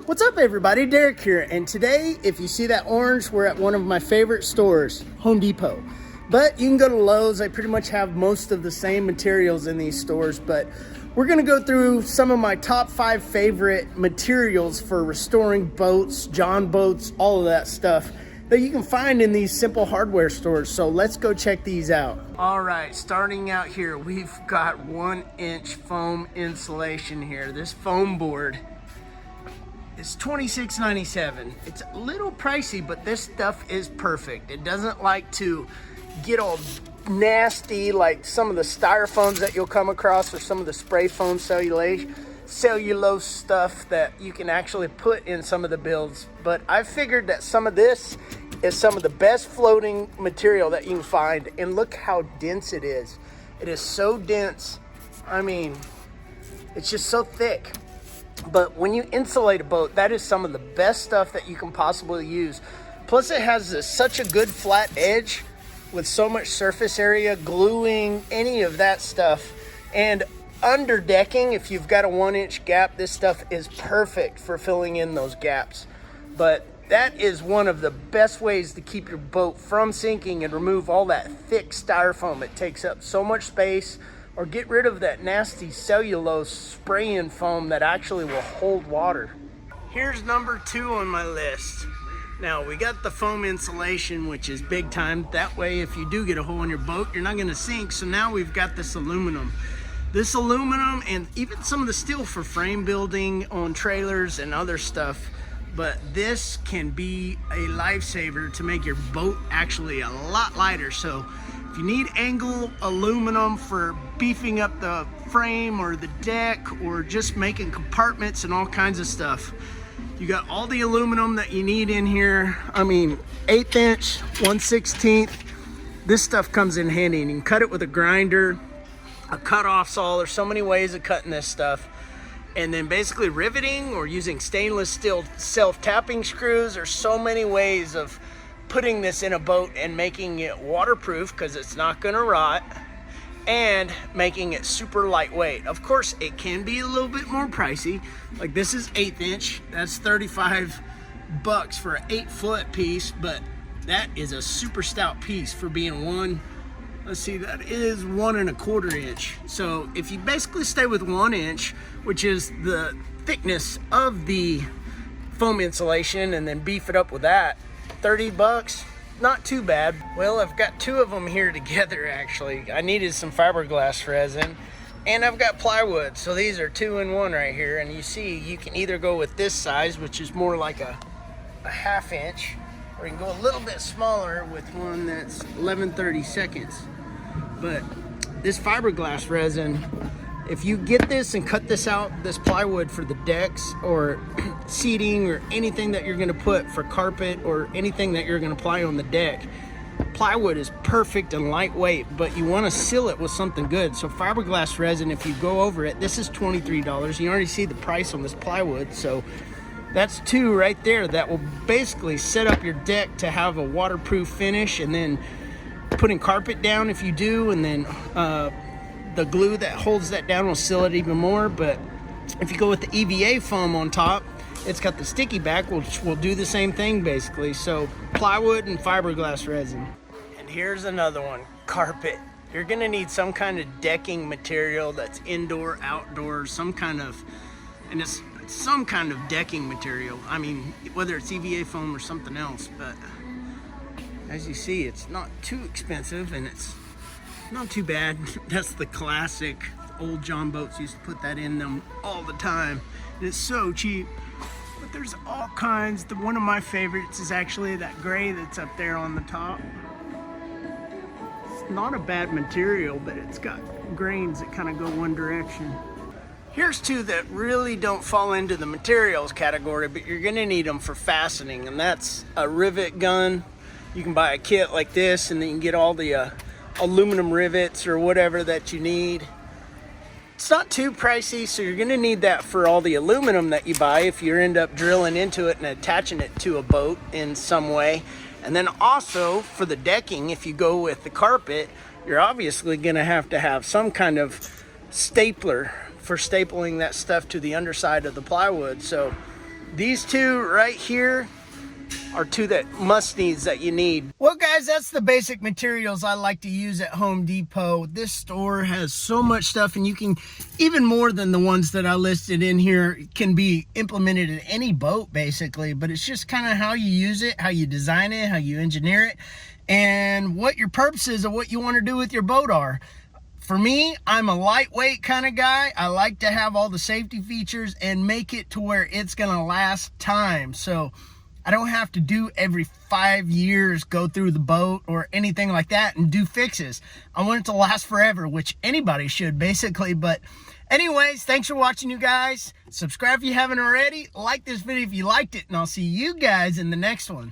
What's up everybody, Derek here, and today if you see that orange, we're at one of my favorite stores, Home Depot. But you can go to Lowe's. They pretty much have most of the same materials in these stores, but we're gonna go through some of my top 5 favorite materials for restoring boats, Jon Boats, all of that stuff that you can find in these simple hardware stores. So let's go check these out. All right, starting out here, we've got 1-inch foam insulation here. This foam board is $26.97. It's a little pricey, but this stuff is perfect. It doesn't like to get all nasty like some of the styrofoams that you'll come across or some of the spray foam cellulose stuff that you can actually put in some of the builds. But I figured that some of this is some of the best floating material that you can find, and look how dense it is. It is so dense. I mean, it's just so thick. But when you insulate a boat, that is some of the best stuff that you can possibly use. Plus it has such a good flat edge with so much surface area, gluing, any of that stuff. And under decking, if you've got a 1-inch gap, this stuff is perfect for filling in those gaps. But that is one of the best ways to keep your boat from sinking and remove all that thick styrofoam. It takes up so much space, or get rid of that nasty cellulose spraying foam that actually will hold water. Here's number 2 on my list. Now we got the foam insulation, which is big time. That way if you do get a hole in your boat, you're not gonna sink. So now we've got this aluminum. This aluminum and even some of the steel for frame building on trailers and other stuff. But this can be a lifesaver to make your boat actually a lot lighter. So if you need angle aluminum for beefing up the frame or the deck, or just making compartments and all kinds of stuff, you got all the aluminum that you need in here. I mean, 1/8 inch, 1/16. This stuff comes in handy, and you can cut it with a grinder, a cut-off saw. There's so many ways of cutting this stuff. And then basically riveting or using stainless steel self-tapping screws. There's so many ways of putting this in a boat and making it waterproof, because it's not gonna rot, and making it super lightweight. Of course, it can be a little bit more pricey. Like this is 1/8 inch, that's 35 bucks for an 8-foot piece, but that is a super stout piece for being let's see, that is 1 1/4 inch. So if you basically stay with 1 inch, which is the thickness of the foam insulation, and then beef it up with that, 30 bucks, not too bad. Well, I've got 2 of them here together actually. I needed some fiberglass resin, and I've got plywood. So these are 2 in 1 right here. And you see, you can either go with this size, which is more like a 1/2 inch, or you can go a little bit smaller with one that's 11/32. But this fiberglass resin, if you get this and cut this out, this plywood for the decks or seating or anything that you're gonna put for carpet or anything that you're gonna apply on the deck, plywood is perfect and lightweight, but you wanna seal it with something good. So fiberglass resin, if you go over it, this is $23. You already see the price on this plywood. So that's 2 right there that will basically set up your deck to have a waterproof finish, and then putting carpet down if you do, and then the glue that holds that down will seal it even more. But if you go with the EVA foam on top, it's got the sticky back, which will do the same thing basically. So plywood and fiberglass resin. And here's another one, carpet. You're gonna need some kind of decking material that's indoor, outdoor, some kind of decking material. I mean, whether it's EVA foam or something else. But as you see, it's not too expensive, and it's not too bad. That's the classic. Old Jon Boats used to put that in them all the time, and it's so cheap. But there's all kinds. One of my favorites is actually that gray that's up there on the top. It's not a bad material, but it's got grains that kind of go one direction. Here's 2 that really don't fall into the materials category, but you're gonna need them for fastening, and that's a Rivet Gun. You can buy a kit like this, and then you can get all the aluminum rivets or whatever that you need. It's not too pricey, so you're gonna need that for all the aluminum that you buy if you end up drilling into it and attaching it to a boat in some way. And then also for the decking, if you go with the carpet, you're obviously gonna have to have some kind of stapler for stapling that stuff to the underside of the plywood. So These two right here are two that must-needs that you need. Well, guys, that's the basic materials I like to use at Home Depot. This store has so much stuff, and you can, even more than the ones that I listed in here, can be implemented in any boat, basically. But it's just kind of how you use it, how you design it, how you engineer it, and what your purposes of what you want to do with your boat are. For me, I'm a lightweight kind of guy. I like to have all the safety features and make it to where it's gonna last time. So I don't have to do every 5 years, go through the boat or anything like that and do fixes. I want it to last forever, which anybody should basically. But anyways, thanks for watching, you guys. Subscribe if you haven't already. Like this video if you liked it, and I'll see you guys in the next one.